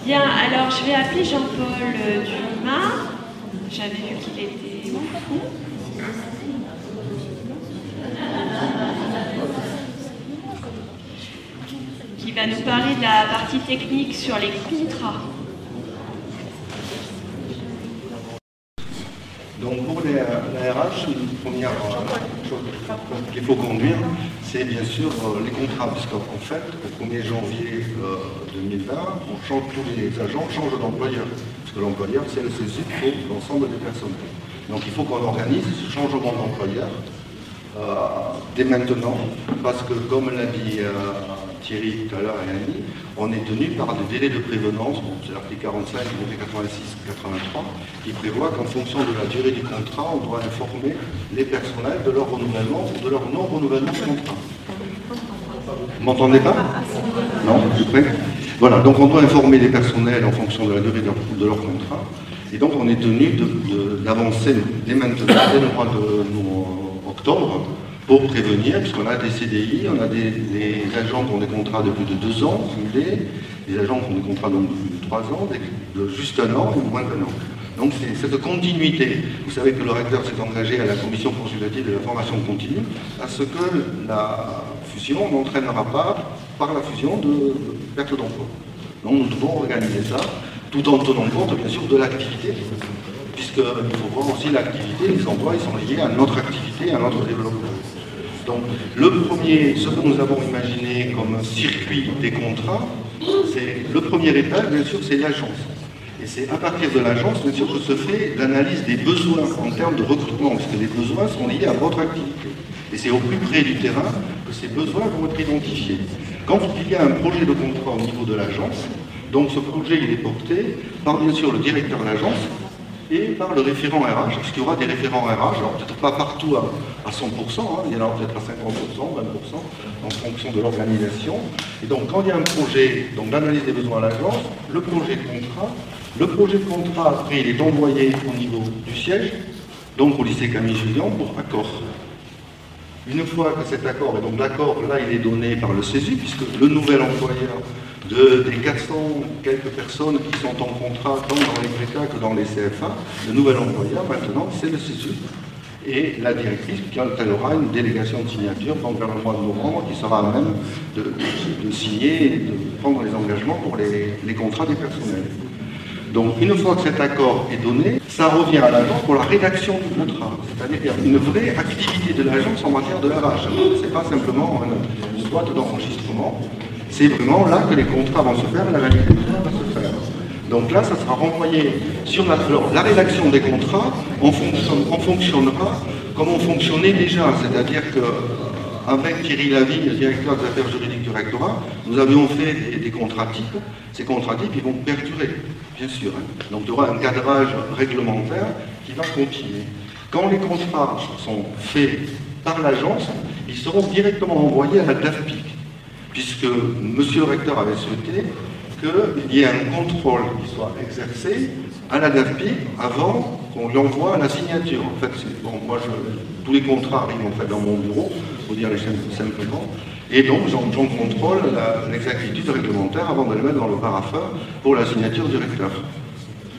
Bien, alors je vais appeler Jean-Paul Dumas. J'avais vu qu'il était au fond. Qui va nous parler de la partie technique sur les contrats. Donc pour la RH, une première chose qu'il faut conduire, c'est bien sûr les contrats, puisqu'en fait, au 1er janvier 2020, tous les agents changent d'employeur, puisque l'employeur, c'est le CESU pour l'ensemble des personnes. Donc il faut qu'on organise ce changement d'employeur dès maintenant, parce que comme l'a dit Thierry tout à l'heure et Annie, on est tenu par des délais de prévenance, c'est l'article 45, l'article 86, 83, qui prévoit qu'en fonction de la durée du contrat, on doit informer les personnels de leur renouvellement ou de leur non-renouvellement de contrat. Vous m'entendez pas? Non, je suis prêt. Voilà, donc on doit informer les personnels en fonction de la durée de leur contrat, et donc on est tenu d'avancer dès maintenant, dès le mois d'octobre, pour prévenir, puisqu'on a des CDI, on a des agents qui ont des contrats de plus de 2 ans, des agents qui ont des contrats de plus de 3 ans, de juste 1 an ou moins d'1 an. Donc c'est cette continuité. Vous savez que le recteur s'est engagé à la commission consultative de la formation continue à ce que la fusion n'entraînera pas par la fusion de perte d'emploi. Donc nous devons organiser ça, tout en tenant compte bien sûr de l'activité, puisqu'il faut voir aussi l'activité, les emplois ils sont liés à notre activité, à notre développement. Donc, ce que nous avons imaginé comme circuit des contrats, c'est le premier étage, bien sûr, c'est l'agence. Et c'est à partir de l'agence, bien sûr, que se fait l'analyse des besoins en termes de recrutement, parce que les besoins sont liés à votre activité. Et c'est au plus près du terrain que ces besoins vont être identifiés. Quand il y a un projet de contrat au niveau de l'agence, donc ce projet il est porté par, bien sûr, le directeur de l'agence, et par le référent RH, parce qu'il y aura des référents RH, alors peut-être pas partout à 100%, il y en aura peut-être à 50%, 20%, en fonction de l'organisation. Et donc quand il y a un projet, donc l'analyse des besoins à l'agence, le projet de contrat, après il est envoyé au niveau du siège, donc au lycée Camille Jullian pour accord. Une fois que cet accord, et donc l'accord là il est donné par le CESU, puisque le nouvel employeur des 400 quelques personnes qui sont en contrat tant dans les PRECA que dans les CFA, le nouvel employeur maintenant c'est le CESU. Et la directrice, elle aura une délégation de signature donc vers le mois de novembre qui sera à même de signer et de prendre les engagements pour les contrats des personnels. Donc une fois que cet accord est donné, ça revient à l'agence pour la rédaction du contrat, c'est-à-dire une vraie activité de l'agence en matière de RH. Ce n'est pas simplement une boîte d'enregistrement, c'est vraiment là que les contrats vont se faire et la réalité du contrat va se faire. Donc là, ça sera renvoyé sur la rédaction des contrats, on fonctionnera comme on fonctionnait déjà, c'est-à-dire qu'avec Thierry Lavigne, le directeur des affaires juridiques du rectorat, nous avions fait des contrats types. Ces contrats types, ils vont perdurer, bien sûr. Donc il y aura un cadrage réglementaire qui va continuer. Quand les contrats sont faits par l'agence, ils seront directement envoyés à la DAFPIC, puisque M. le recteur avait souhaité qu'il y ait un contrôle qui soit exercé à la DAFPIC avant qu'on lui envoie la signature. En fait, bon, moi, tous les contrats arrivent en fait dans mon bureau, il faut dire les choses simplement, et donc j'en contrôle l'exactitude réglementaire avant de le mettre dans le parapheur pour la signature du recteur.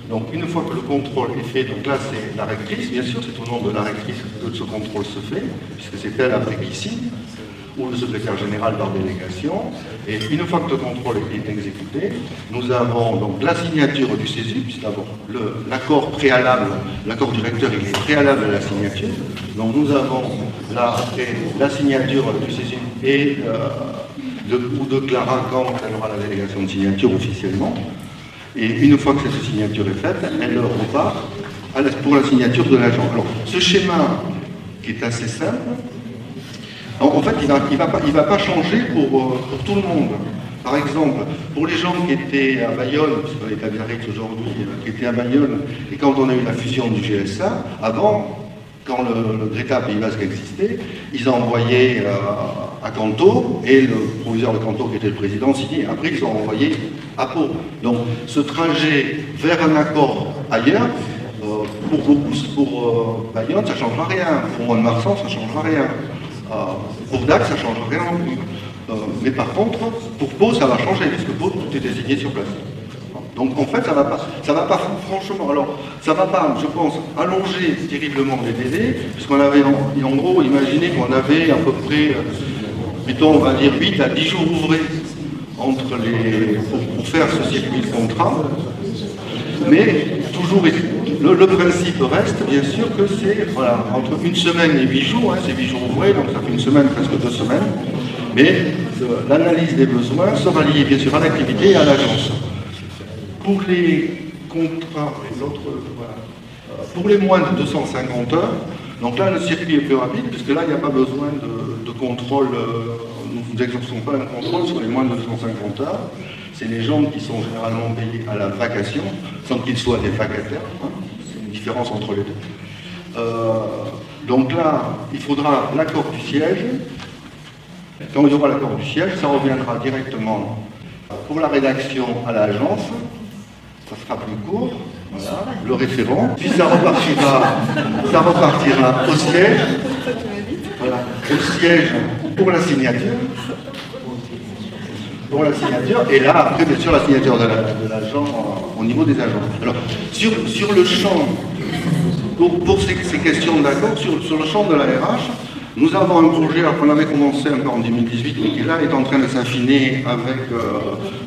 Donc une fois que le contrôle est fait, donc là c'est la rectrice, bien sûr, c'est au nom de la rectrice que ce contrôle se fait, puisque c'est elle après qui signe, ou le secrétaire général par délégation, et une fois que le contrôle est exécuté, nous avons donc la signature du CESU, puisque l'accord préalable, l'accord du recteur il est préalable à la signature, donc nous avons là après la signature du CESU et ou de Clara quand elle aura la délégation de signature officiellement, et une fois que cette signature est faite, elle repart pour la signature de l'agent. Alors ce schéma qui est assez simple, en fait, il ne va pas changer pour tout le monde. Par exemple, pour les gens qui étaient à Bayonne, puisqu'on est à Biarritz aujourd'hui, qui étaient à Bayonne, et quand on a eu la fusion du GSA, avant, quand le Greta Pays Basque existait, ils envoyaient à Canto, et le proviseur de Canto, qui était le président, signait. Après, ils ont envoyé à Pau. Donc, ce trajet vers un accord ailleurs, pour Bayonne, ça ne changera rien. Pour Mont-de-Marsan, ça ne changera rien. Pour Dax, ça ne change rien non plus. Mais par contre, pour Pau, ça va changer, puisque Pau, tout est désigné sur place. Donc en fait, ça va pas franchement, alors ça va pas, je pense, allonger terriblement les délais, puisqu'on avait, en gros, imaginez qu'on avait à peu près, mettons, on va dire 8 à 10 jours ouvrés entre pour faire ce circuit de contrat, mais toujours, le principe reste, bien sûr, que c'est voilà, entre 1 semaine et 8 jours, hein, c'est 8 jours ouvrés, donc ça fait 1 semaine, presque 2 semaines, mais l'analyse des besoins sera liée, bien sûr, à l'activité et à l'agence. Pour les contrats, pour les moins de 250 heures, donc là le circuit est plus rapide, puisque là il n'y a pas besoin de contrôle, nous n'exerçons pas un contrôle sur les moins de 250 heures. C'est les gens qui sont généralement payés à la vacation, sans qu'ils soient des vacataires, hein. C'est une différence entre les deux. Donc là, il faudra l'accord du siège. Quand il y aura l'accord du siège, ça reviendra directement pour la rédaction à l'agence. Ça sera plus court, voilà, le référent, puis ça repartira au siège, voilà, au siège pour la signature. Pour la signature, et là, après, bien sûr, la signature de l'agent au niveau des agents. Alors, sur le champ, pour ces questions d'accord, sur le champ de la RH, nous avons un projet qu'on avait commencé encore en 2018, mais qui là est en train de s'affiner avec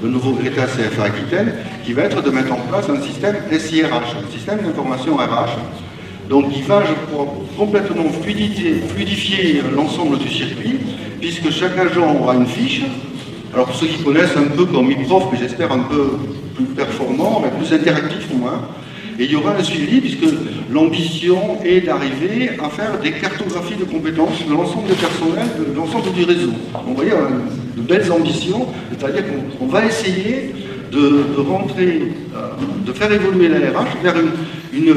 le nouveau Greta CFA Aquitaine, qui va être de mettre en place un système SIRH, un système d'information RH, donc qui va, je crois, complètement fluidifier l'ensemble du circuit, puisque chaque agent aura une fiche. Alors pour ceux qui connaissent un peu comme e-prof, mais j'espère un peu plus performant, mais plus interactif au moins. Et il y aura un suivi, puisque l'ambition est d'arriver à faire des cartographies de compétences de l'ensemble des personnels, de l'ensemble du réseau. Vous voyez, de belles ambitions, c'est-à-dire qu'on va essayer de faire évoluer la RH vers une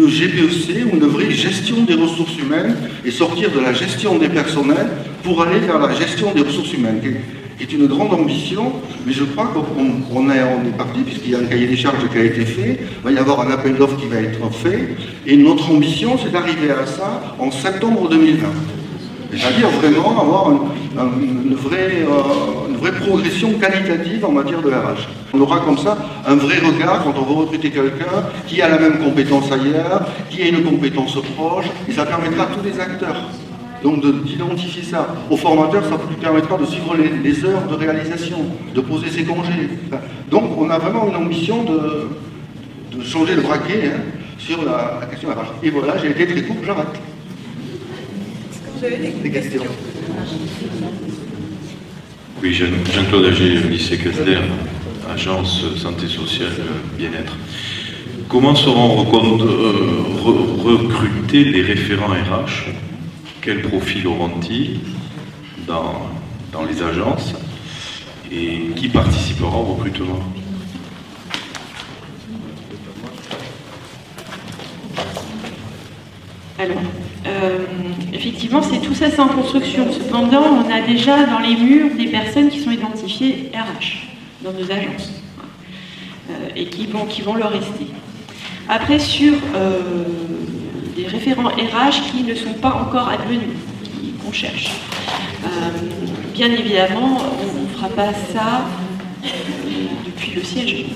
GPEC, ou une vraie gestion des ressources humaines, et sortir de la gestion des personnels pour aller vers la gestion des ressources humaines, qui est une grande ambition, mais je crois qu'on est parti, puisqu'il y a un cahier des charges qui a été fait, il va y avoir un appel d'offres qui va être fait, et notre ambition, c'est d'arriver à ça en septembre 2020. C'est-à-dire vraiment avoir une vraie progression qualitative en matière de RH. On aura comme ça un vrai regard quand on va recruter quelqu'un qui a la même compétence ailleurs, qui a une compétence proche, et ça permettra à tous les acteurs donc d'identifier ça. Aux formateurs, ça lui permettra de suivre les heures de réalisation, de poser ses congés. Donc on a vraiment une ambition de changer le braquet, hein, sur la question RH. Et voilà, j'ai été très court, j'arrête. Vous avez des questions? Oui, Jean-Claude Agé, lycée Kessler, agence santé sociale bien-être. Comment seront recrutés les référents RH? Quel profil auront-ils dans les agences? Et qui participera au recrutement? Alors, effectivement, tout ça, c'est en construction. Cependant, on a déjà dans les murs des personnes qui sont identifiées RH dans nos agences et qui vont le rester. Après, sur des référents RH qui ne sont pas encore advenus, qu'on cherche. Bien évidemment, on ne fera pas ça depuis le siège.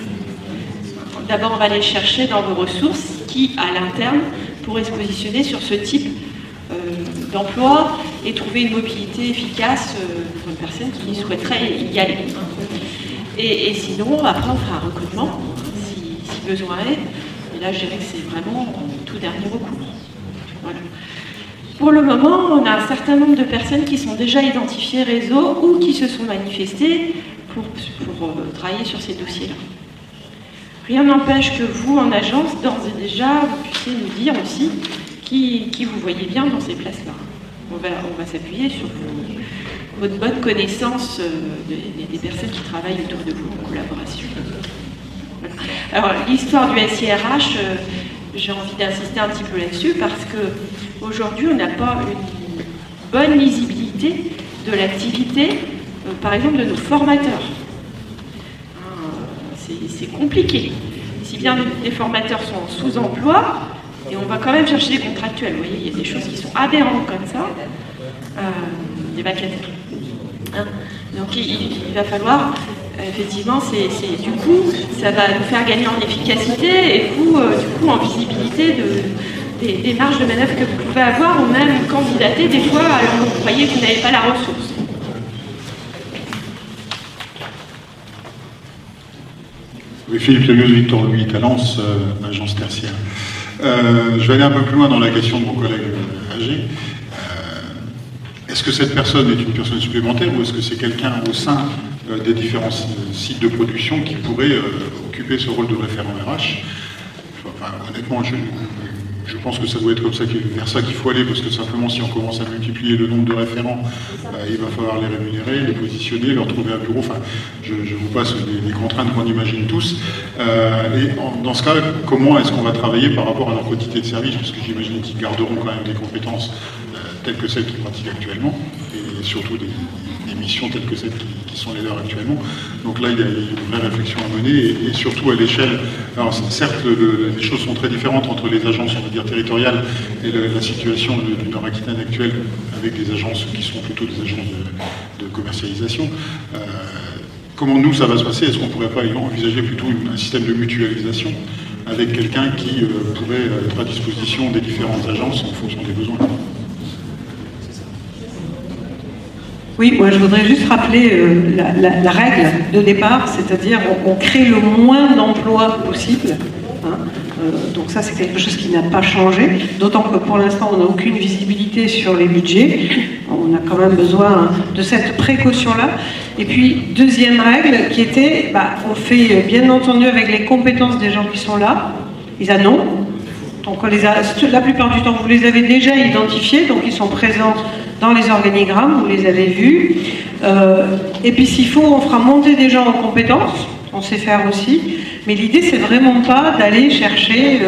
D'abord, on va aller chercher dans vos ressources qui, à l'interne, pourrait se positionner sur ce type d'emploi et trouver une mobilité efficace pour une personne qui souhaiterait y aller. Et sinon, après, on fera un recrutement, si besoin est. Et là, je dirais que c'est vraiment tout dernier recours. Voilà. Pour le moment, on a un certain nombre de personnes qui sont déjà identifiées réseau ou qui se sont manifestées pour travailler sur ces dossiers-là. Rien n'empêche que vous, en agence, d'ores et déjà, vous puissiez nous dire aussi qui vous voyez bien dans ces places-là. On va s'appuyer sur votre bonne connaissance des personnes qui travaillent autour de vous en collaboration. Voilà. Alors, l'histoire du SIRH, j'ai envie d'insister un petit peu là-dessus parce qu'aujourd'hui, on n'a pas une bonne lisibilité de l'activité, par exemple, de nos formateurs. C'est compliqué. Si bien les formateurs sont en sous-emploi, et on va quand même chercher des contractuels. Vous voyez, il y a des choses qui sont aberrantes comme ça, des vacataires. Hein, donc il va falloir effectivement, du coup, ça va nous faire gagner en efficacité et vous, du coup, en visibilité des marges de manœuvre que vous pouvez avoir ou même candidater des fois alors que vous croyez que vous n'avez pas la ressource. Oui, Philippe Lemieux, Victor Louis, Talence, agence tertiaire. Je vais aller un peu plus loin dans la question de mon collègue âgé. Est-ce que cette personne est une personne supplémentaire ou est-ce que c'est quelqu'un au sein des différents sites de production qui pourrait occuper ce rôle de référent RH? Enfin, honnêtement, je pense que ça doit être comme ça, vers ça qu'il faut aller, parce que simplement si on commence à multiplier le nombre de référents, il va falloir les rémunérer, les positionner, leur trouver un bureau. Enfin, je vous passe les contraintes qu'on imagine tous. Dans ce cas, comment est-ce qu'on va travailler par rapport à leur quantité de service? Parce que j'imagine qu'ils garderont quand même des compétences telles que celles qu'ils pratiquent actuellement, et surtout des missions telles que celles qui sont les leurs actuellement. Donc là, il y a une vraie réflexion à mener, et surtout à l'échelle. Alors certes, les choses sont très différentes entre les agences, on va dire, territoriales et la situation du Nord-Aquitaine actuelle, avec des agences qui sont plutôt des agences de commercialisation. Comment nous, ça va se passer? Est-ce qu'on ne pourrait pas envisager plutôt un système de mutualisation avec quelqu'un qui pourrait être à disposition des différentes agences en fonction des besoins? Oui, moi je voudrais juste rappeler la règle de départ, c'est-à-dire on crée le moins d'emplois possible. Hein. Donc ça c'est quelque chose qui n'a pas changé, d'autant que pour l'instant on n'a aucune visibilité sur les budgets. On a quand même besoin de cette précaution-là. Et puis deuxième règle qui était, on fait bien entendu avec les compétences des gens qui sont là, ils en ont. Donc la plupart du temps vous les avez déjà identifiés, donc ils sont présents dans les organigrammes, vous les avez vus. Et puis s'il faut, on fera monter des gens en compétences, on sait faire aussi. Mais l'idée, c'est vraiment pas d'aller chercher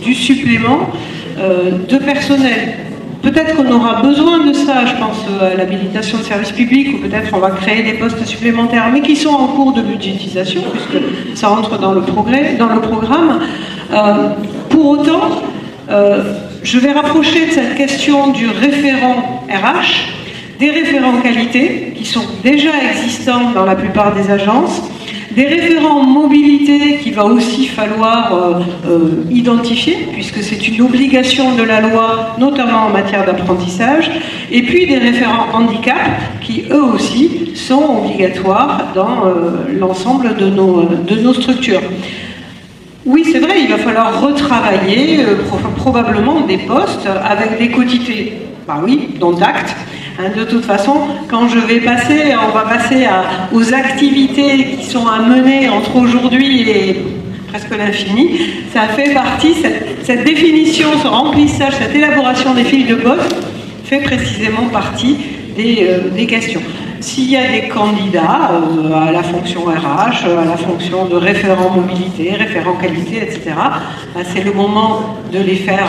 du supplément de personnel. Peut-être qu'on aura besoin de ça, je pense à l'habilitation de service public, ou peut-être on va créer des postes supplémentaires, mais qui sont en cours de budgétisation, puisque ça rentre dans le programme. Pour autant, je vais rapprocher de cette question du référent RH, des référents qualité, qui sont déjà existants dans la plupart des agences, des référents mobilité qu'il va aussi falloir identifier, puisque c'est une obligation de la loi, notamment en matière d'apprentissage, et puis des référents handicap, qui eux aussi sont obligatoires dans l'ensemble de nos structures. Oui, c'est vrai, il va falloir retravailler probablement des postes avec des quotités. Oui, dont acte. De toute façon, quand on va passer aux activités qui sont à mener entre aujourd'hui et presque l'infini, ça fait partie, cette définition, ce remplissage, cette élaboration des fiches de poste fait précisément partie des questions. S'il y a des candidats à la fonction RH, à la fonction de référent mobilité, référent qualité, etc., c'est le moment de les faire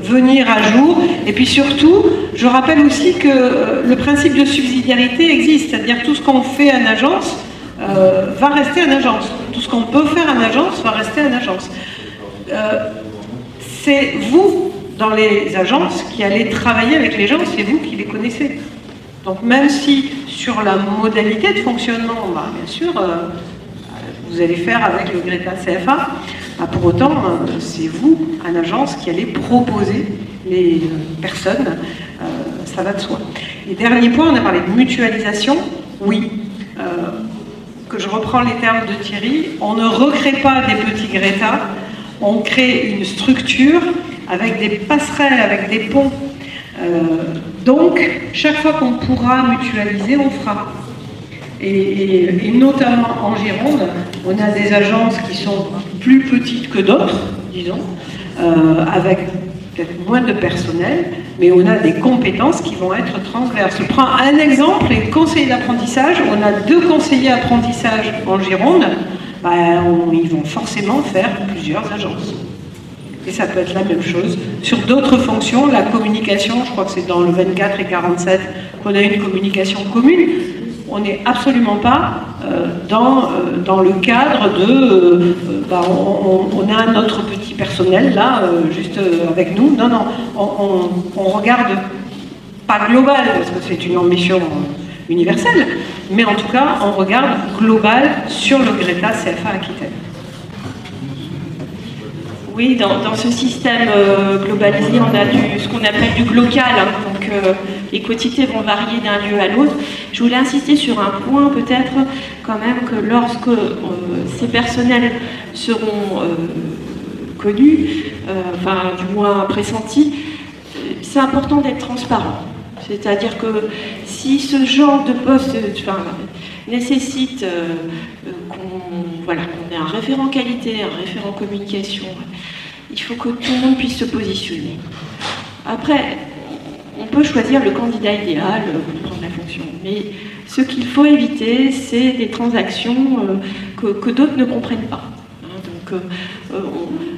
venir à jour. Et puis surtout, je rappelle aussi que le principe de subsidiarité existe, c'est-à-dire tout ce qu'on fait en agence va rester en agence. Tout ce qu'on peut faire en agence va rester en agence. C'est vous, dans les agences, qui allez travailler avec les gens, c'est vous qui les connaissez. Donc même si sur la modalité de fonctionnement, bien sûr, vous allez faire avec le Greta CFA, pour autant, c'est vous, en agence, qui allez proposer les personnes, ça va de soi. Et dernier point, on a parlé de mutualisation, oui, que je reprends les termes de Thierry, on ne recrée pas des petits Greta, on crée une structure avec des passerelles, avec des ponts. Donc, chaque fois qu'on pourra mutualiser, on fera. Et notamment en Gironde, on a des agences qui sont plus petites que d'autres, disons, avec peut-être moins de personnel, mais on a des compétences qui vont être transverses. Je prends un exemple, les conseillers d'apprentissage. On a 2 conseillers apprentissage en Gironde, ils vont forcément faire plusieurs agences. Et ça peut être la même chose. Sur d'autres fonctions, la communication, je crois que c'est dans le 24 et 47 qu'on a une communication commune. On n'est absolument pas dans le cadre de... on a notre petit personnel là, juste avec nous. Non, on regarde pas global, parce que c'est une ambition universel, mais en tout cas en regard global sur le Greta CFA Aquitaine. Oui, dans ce système globalisé, on a ce qu'on appelle du glocal, hein, donc les quotités vont varier d'un lieu à l'autre. Je voulais insister sur un point peut-être quand même, que lorsque ces personnels seront connus, enfin du moins pressentis, c'est important d'être transparent. C'est-à-dire que si ce genre de poste nécessite qu'on ait un référent qualité, un référent communication, il faut que tout le monde puisse se positionner. Après, on peut choisir le candidat idéal pour prendre la fonction, mais ce qu'il faut éviter, c'est des transactions que d'autres ne comprennent pas.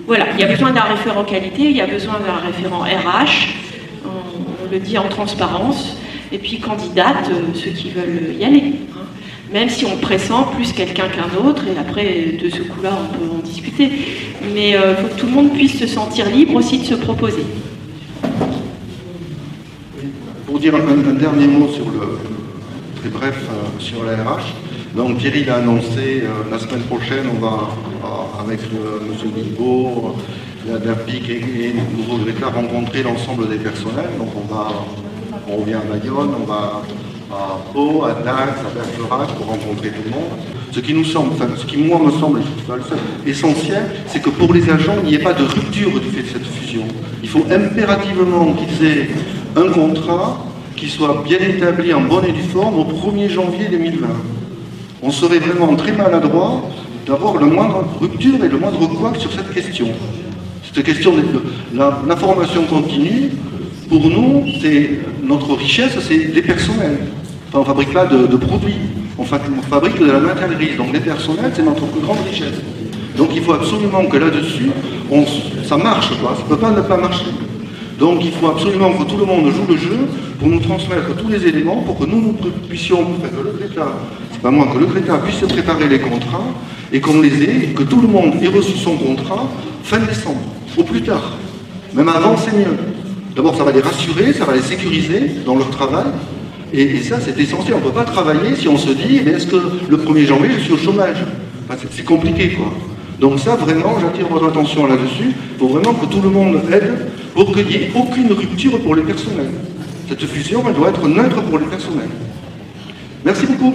Voilà, il y a besoin d'un référent qualité, il y a besoin d'un référent RH, on le dit en transparence, et puis candidate, ceux qui veulent y aller. Même si on pressent plus quelqu'un qu'un autre, et après, de ce coup-là, on peut en discuter. Mais il faut que tout le monde puisse se sentir libre aussi de se proposer. Pour dire un dernier mot sur très bref, sur la RH. Donc Thierry l'a annoncé, la semaine prochaine, on va, avec M. Guilbault, la DAPIC et le nouveau Greta, rencontrer l'ensemble des personnels. Donc on revient à Bayonne, on va à Pau, à Dax, à Bergerac pour rencontrer tout le monde. Ce qui nous semble, ce qui moi me semble essentiel, c'est que pour les agents, il n'y ait pas de rupture du fait de cette fusion. Il faut impérativement qu'ils aient un contrat qui soit bien établi en bonne et due forme au 1er janvier 2020. On serait vraiment très maladroit d'avoir le moindre rupture et le moindre couac sur cette question. Cette question de l'information continue, pour nous, c'est notre richesse, c'est les personnels. Enfin, on ne fabrique pas de produits, on fabrique de la matérialité. Donc les personnels, c'est notre plus grande richesse. Donc il faut absolument que là-dessus, ça marche, quoi. Ça ne peut pas ne pas marcher. Donc il faut absolument que tout le monde joue le jeu pour nous transmettre tous les éléments pour que nous puissions, que le Greta, c'est pas moi, que le Greta puisse préparer les contrats et qu'on les ait, et que tout le monde ait reçu son contrat fin décembre, au plus tard. Même avant, c'est mieux. D'abord, ça va les rassurer, ça va les sécuriser dans leur travail. Et ça, c'est essentiel. On ne peut pas travailler si on se dit, mais est-ce que le 1er janvier, je suis au chômage? Enfin, c'est compliqué, quoi. Donc ça, vraiment, j'attire votre attention là-dessus. Il faut vraiment que tout le monde aide pour qu'il n'y ait aucune rupture pour les personnels. Cette fusion, elle doit être neutre pour les personnels. Merci beaucoup.